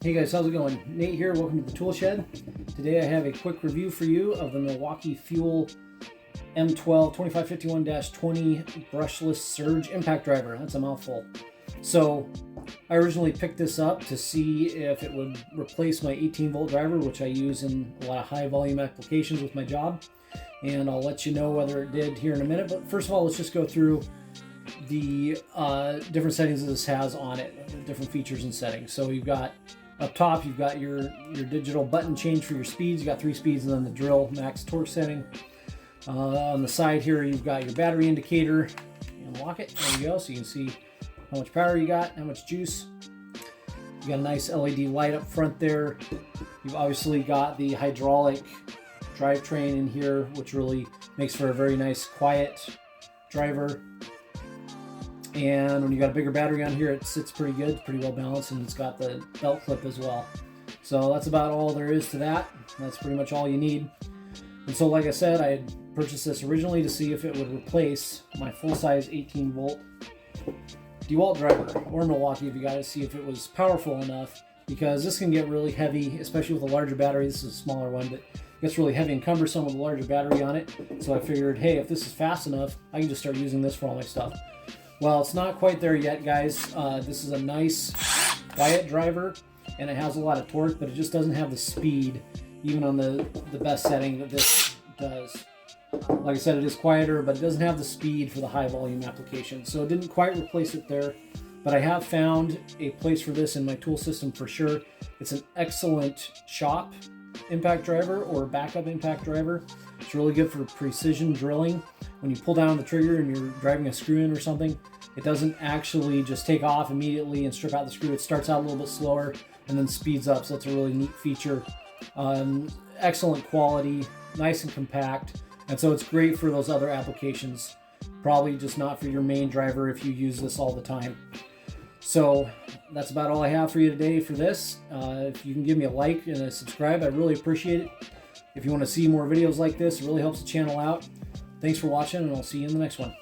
Hey guys, how's it going? Nate here, welcome to the Tool Shed. Today I have a quick review for you of the Milwaukee Fuel M12 2551-20 brushless surge impact driver. That's a mouthful. So I originally picked this up to see if it would replace my 18 volt driver, which I use in a lot of high volume applications with my job. And I'll let you know whether it did here in a minute. But first of all, let's just go through the different settings that this has on it, the different features and settings. So you've got up top, you've got your digital button change for your speeds. You've got 3 speeds and then the drill max torque setting. On the side here, you've got your battery indicator. You unlock it, there you go, so you can see how much power you got, how much juice. You got a nice LED light up front there. You've obviously got the hydraulic drivetrain in here, which really makes for a very nice quiet driver. And when you got a bigger battery on here, it sits pretty good, it's pretty well balanced, and it's got the belt clip as well. So that's about all there is to that. That's pretty much all you need. And so like I said, I had purchased this originally to see if it would replace my full-size 18 volt DeWalt driver, or Milwaukee if you got to see if it was powerful enough, because this can get really heavy, especially with a larger battery. This is a smaller one, but it gets really heavy and cumbersome with a larger battery on it. So I figured, hey, if this is fast enough, I can just start using this for all my stuff. Well, it's not quite there yet, guys. This is a nice, quiet driver, and it has a lot of torque, but it just doesn't have the speed, even on the best setting, that this does. Like I said, it is quieter, but it doesn't have the speed for the high volume application. So it didn't quite replace it there, but I have found a place for this in my tool system for sure. It's an excellent shop impact driver or backup impact driver. It's really good for precision drilling. When you pull down the trigger and you're driving a screw in or something, it doesn't actually just take off immediately and strip out the screw. It starts out a little bit slower and then speeds up, so that's a really neat feature. Excellent quality, nice and compact, and so it's great for those other applications. Probably just not for your main driver if you use this all the time. So that's about all I have for you today for this. If you can give me a like and a subscribe, I'd really appreciate it. If you want to see more videos like this, it really helps the channel out. Thanks for watching, and I'll see you in the next one.